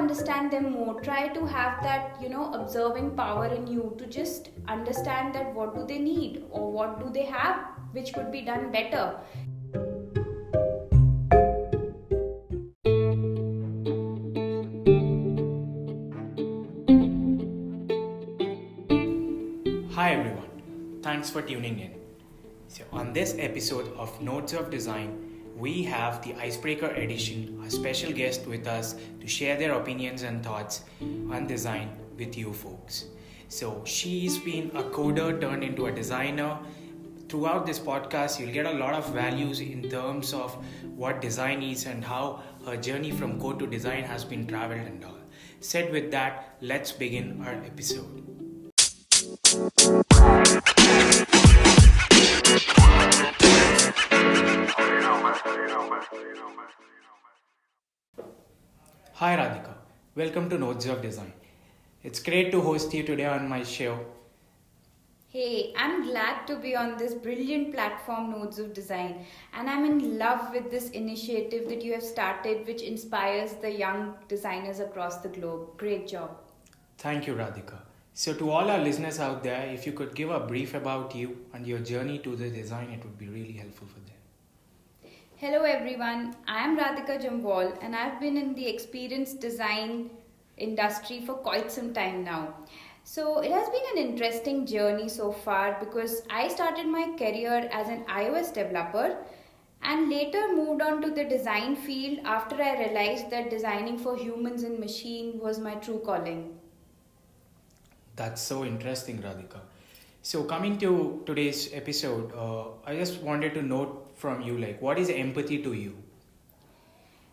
understand them more. Try to have that, observing power in you to just understand that what do they need or what do they have which could be done better. Hi everyone, thanks for tuning in. So, on this episode of Notes of Design, we have the Icebreaker edition, a special guest with us to share their opinions and thoughts on design with you folks. So, she's been a coder turned into a designer. Throughout this podcast, you'll get a lot of values in terms of what design is and how her journey from code to design has been traveled and all. Said with that, let's begin our episode. Hi Radhika, welcome to Notes of Design. It's great to host you today on my show. Hey, I'm glad to be on this brilliant platform, Nodes of Design, and I'm in love with this initiative that you have started, which inspires the young designers across the globe. Great job. Thank you, Radhika. So, to all our listeners out there, if you could give a brief about you and your journey to the design, it would be really helpful for them. Hello everyone, I am Radhika Jamwal and I've been in the experience design industry for quite some time now. So it has been an interesting journey so far because I started my career as an iOS developer and later moved on to the design field after I realized that designing for humans and machine was my true calling. That's so interesting, Radhika. So, coming to today's episode, I just wanted to note from you, like, what is empathy to you?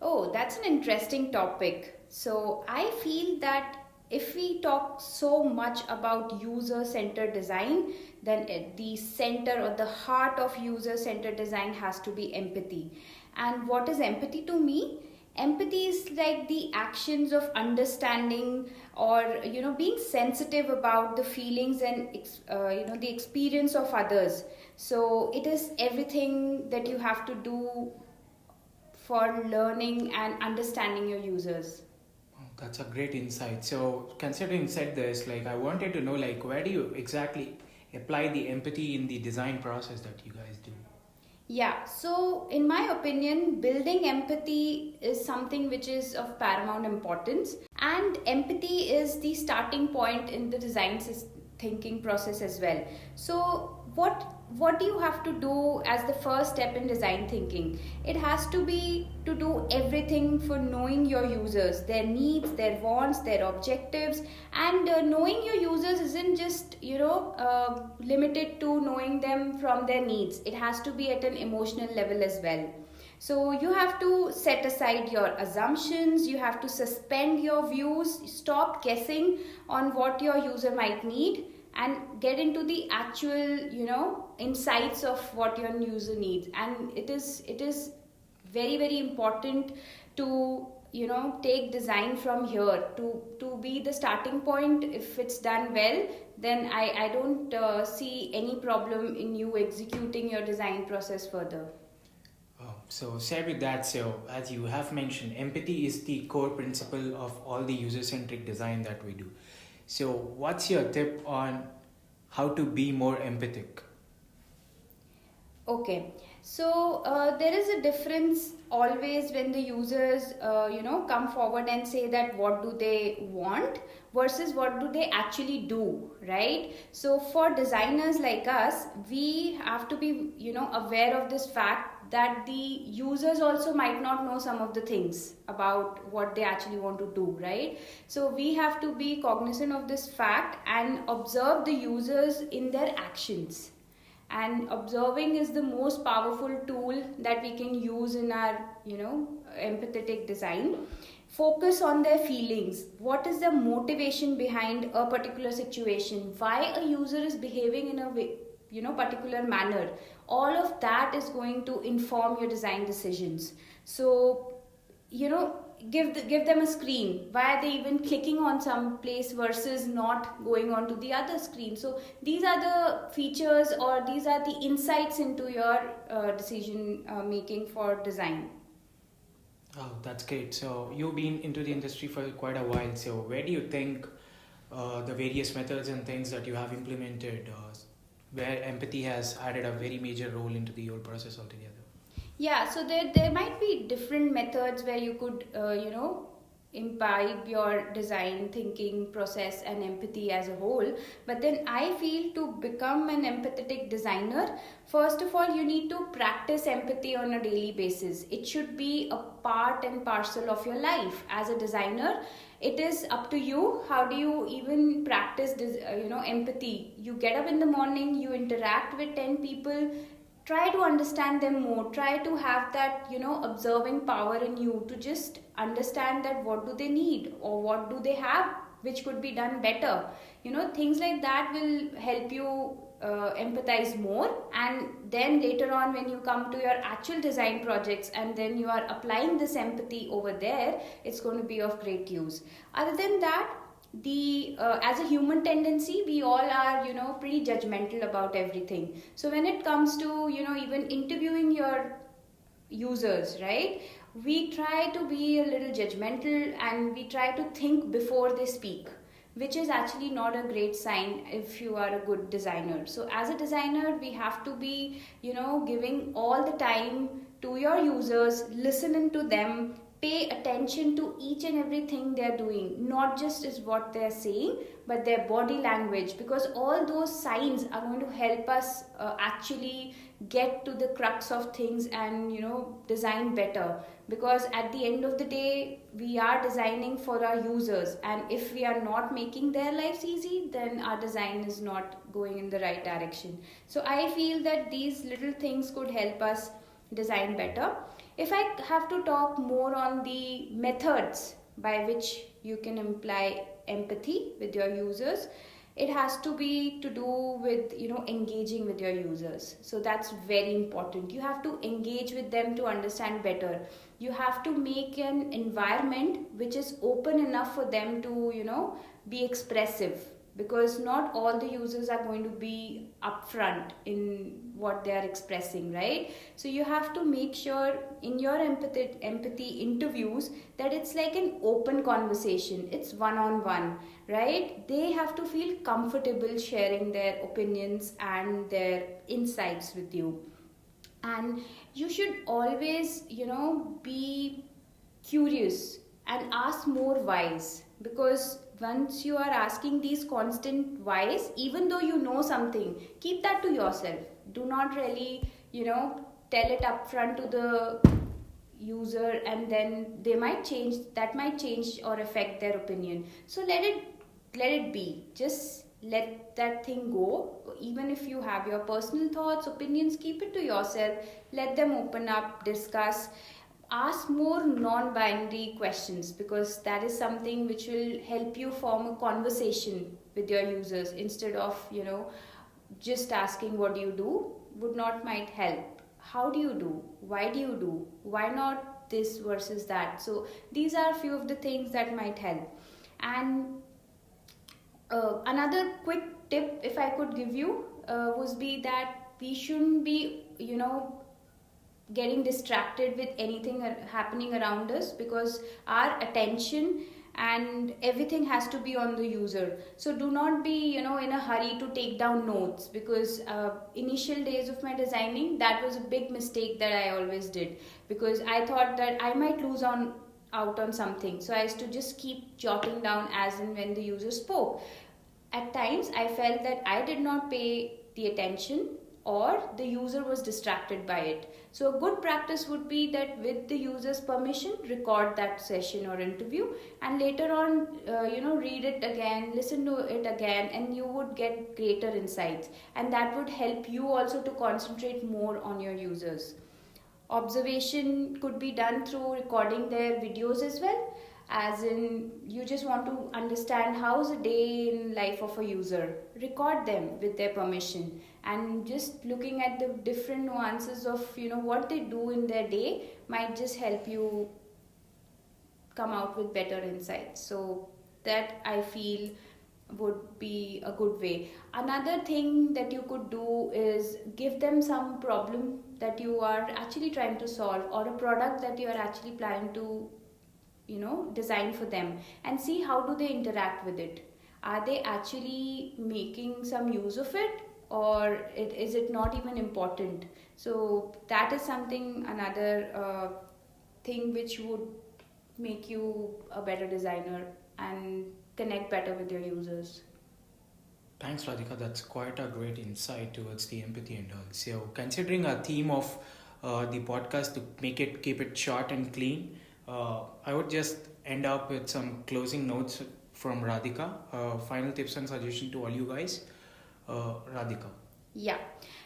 Oh, that's an interesting topic. So I feel that if we talk so much about user-centered design, then the center or the heart of user-centered design has to be empathy. And what is empathy to me? Empathy is like the actions of understanding or being sensitive about the feelings and the experience of others. So it is everything that you have to do for learning and understanding your users. Oh, that's a great insight. So, considering said this, like, I wanted to know, like, where do you exactly apply the empathy in the design process that you guys do? Yeah, so in my opinion, building empathy is something which is of paramount importance, and empathy is the starting point in the thinking process as well. So, what do you have to do as the first step in design thinking? It has to be to do everything for knowing your users, their needs, their wants, their objectives, and knowing your users isn't just limited to knowing them from their needs. It has to be at an emotional level as well. So you have to set aside your assumptions, you have to suspend your views, stop guessing on what your user might need and get into the actual, insights of what your user needs. And it is very, very important to take design from here to be the starting point. If it's done well, then I don't see any problem in you executing your design process further. So, said with that, so as you have mentioned, empathy is the core principle of all the user centric design that we do. So, what's your tip on how to be more empathic? Okay, so there is a difference always when the users, come forward and say that what do they want versus what do they actually do, right? So for designers like us, we have to be, aware of this fact that the users also might not know some of the things about what they actually want to do, right? So we have to be cognizant of this fact and observe the users in their actions, and observing is the most powerful tool that we can use in our empathetic design. Focus on their feelings. What is the motivation behind a particular situation? Why a user is behaving in a way, particular manner? All of that is going to inform your design decisions. So give them a screen. Why are they even clicking on some place versus not going on to the other screen? So these are the features, or these are the insights into your decision making for design. Oh, that's great. So you've been into the industry for quite a while. So where do you think the various methods and things that you have implemented, where empathy has added a very major role into the whole process altogether? Yeah, so there might be different methods where you could, imbibe your design thinking process and empathy as a whole. But then I feel to become an empathetic designer, first of all, you need to practice empathy on a daily basis. It should be a part and parcel of your life as a designer. It is up to you. How do you even practice this, empathy? You get up in the morning, you interact with 10 people, try to understand them more, try to have that observing power in you to just understand that what do they need or what do they have which could be done better. Things like that will help you empathize more, and then later on when you come to your actual design projects and then you are applying this empathy over there, it's going to be of great use. Other than that, the as a human tendency, we all are pretty judgmental about everything. So when it comes to even interviewing your users, right, we try to be a little judgmental and we try to think before they speak, which is actually not a great sign if you are a good designer. So as a designer, we have to be giving all the time to your users, listening to them, pay attention to each and everything they're doing, not just is what they're saying but their body language, because all those signs are going to help us actually get to the crux of things and design better. Because at the end of the day, we are designing for our users, and if we are not making their lives easy, then our design is not going in the right direction. So I feel that these little things could help us design better. If I have to talk more on the methods by which you can imply empathy with your users, it has to be to do with engaging with your users. So that's very important. You have to engage with them to understand better. You have to make an environment which is open enough for them to be expressive, because not all the users are going to be upfront in what they are expressing, right? So you have to make sure in your empathy interviews that it's like an open conversation, it's one on one, right? They have to feel comfortable sharing their opinions and their insights with you. And you should always be curious and ask more whys, because once you are asking these constant whys, even though you know something, keep that to yourself. Do not really tell it up front to the user, and then that might change or affect their opinion. So let it be, just let that thing go. Even if you have your personal thoughts, opinions, keep it to yourself. Let them open up, discuss, ask more non-binary questions, because that is something which will help you form a conversation with your users, instead of just asking what do you do would not might help. How do you do, why do you do, why not this versus that? So these are a few of the things that might help. And another quick tip if I could give you would be that we shouldn't be getting distracted with anything happening around us, because our attention and everything has to be on the user. So do not be in a hurry to take down notes, because initial days of my designing, that was a big mistake that I always did, because I thought that I might lose out on something. So I used to just keep jotting down as and when the user spoke. At times I felt that I did not pay the attention, or the user was distracted by it. So a good practice would be that with the user's permission, record that session or interview, and later on read it again, listen to it again, and you would get greater insights, and that would help you also to concentrate more on your users. Observation could be done through recording their videos as well, as in you just want to understand how's a day in life of a user, record them with their permission, and just looking at the different nuances of what they do in their day might just help you come out with better insights. So that I feel would be a good way. Another thing that you could do is give them some problem that you are actually trying to solve, or a product that you are actually planning to design for them, and see how do they interact with it. Are they actually making some use of it, or is it not even important? So that is something, another thing which would make you a better designer and connect better with your users. Thanks, Radhika. That's quite a great insight towards the empathy and all. So, considering a theme of the podcast to keep it short and clean, I would just end up with some closing notes from Radhika. Final tips and suggestion to all you guys. Radhika. Yeah.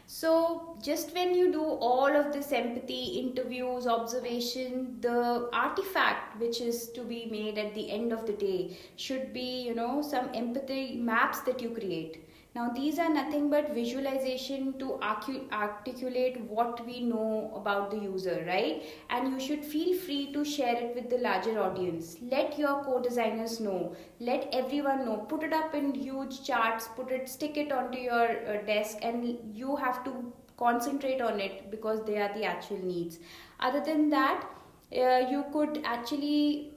So, just when you do all of this empathy, interviews, observation, the artifact which is to be made at the end of the day should be, some empathy maps that you create. Now, these are nothing but visualization to articulate what we know about the user, right? And you should feel free to share it with the larger audience. Let your co-designers know. Let everyone know. Put it up in huge charts. Stick it onto your desk, and you have to concentrate on it because they are the actual needs. Other than that, you could actually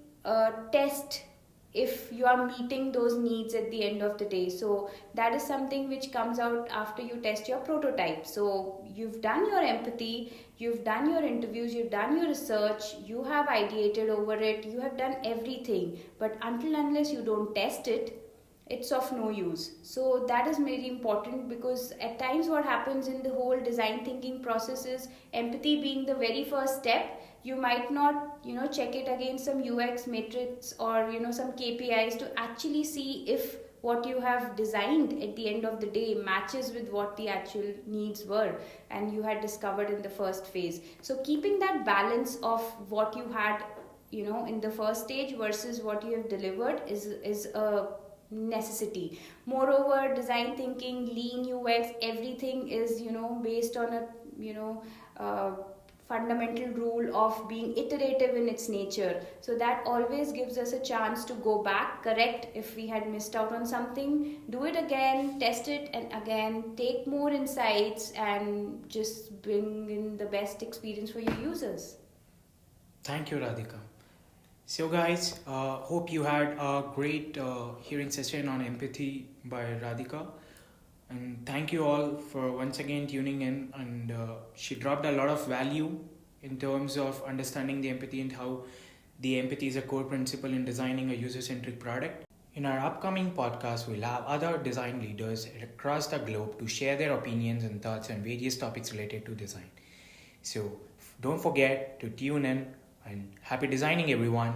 test if you are meeting those needs at the end of the day. So that is something which comes out after you test your prototype. So you've done your empathy, you've done your interviews, you've done your research, you have ideated over it, you have done everything, but unless you don't test it, it's of no use. So that is very important, because at times what happens in the whole design thinking process is empathy being the very first step. You might not check it against some UX matrix or some KPIs to actually see if what you have designed at the end of the day matches with what the actual needs were and you had discovered in the first phase. So keeping that balance of what you had in the first stage versus what you have delivered is a necessity. Moreover, design thinking, lean UX, everything is based on a fundamental rule of being iterative in its nature. So that always gives us a chance to go back, correct if we had missed out on something, do it again, test it, and again take more insights and just bring in the best experience for your users. Thank you, Radhika. So, guys, hope you had a great hearing session on empathy by Radhika. And thank you all for once again tuning in. And she dropped a lot of value in terms of understanding the empathy and how the empathy is a core principle in designing a user-centric product. In our upcoming podcast, we'll have other design leaders across the globe to share their opinions and thoughts on various topics related to design. So don't forget to tune in, and happy designing, everyone.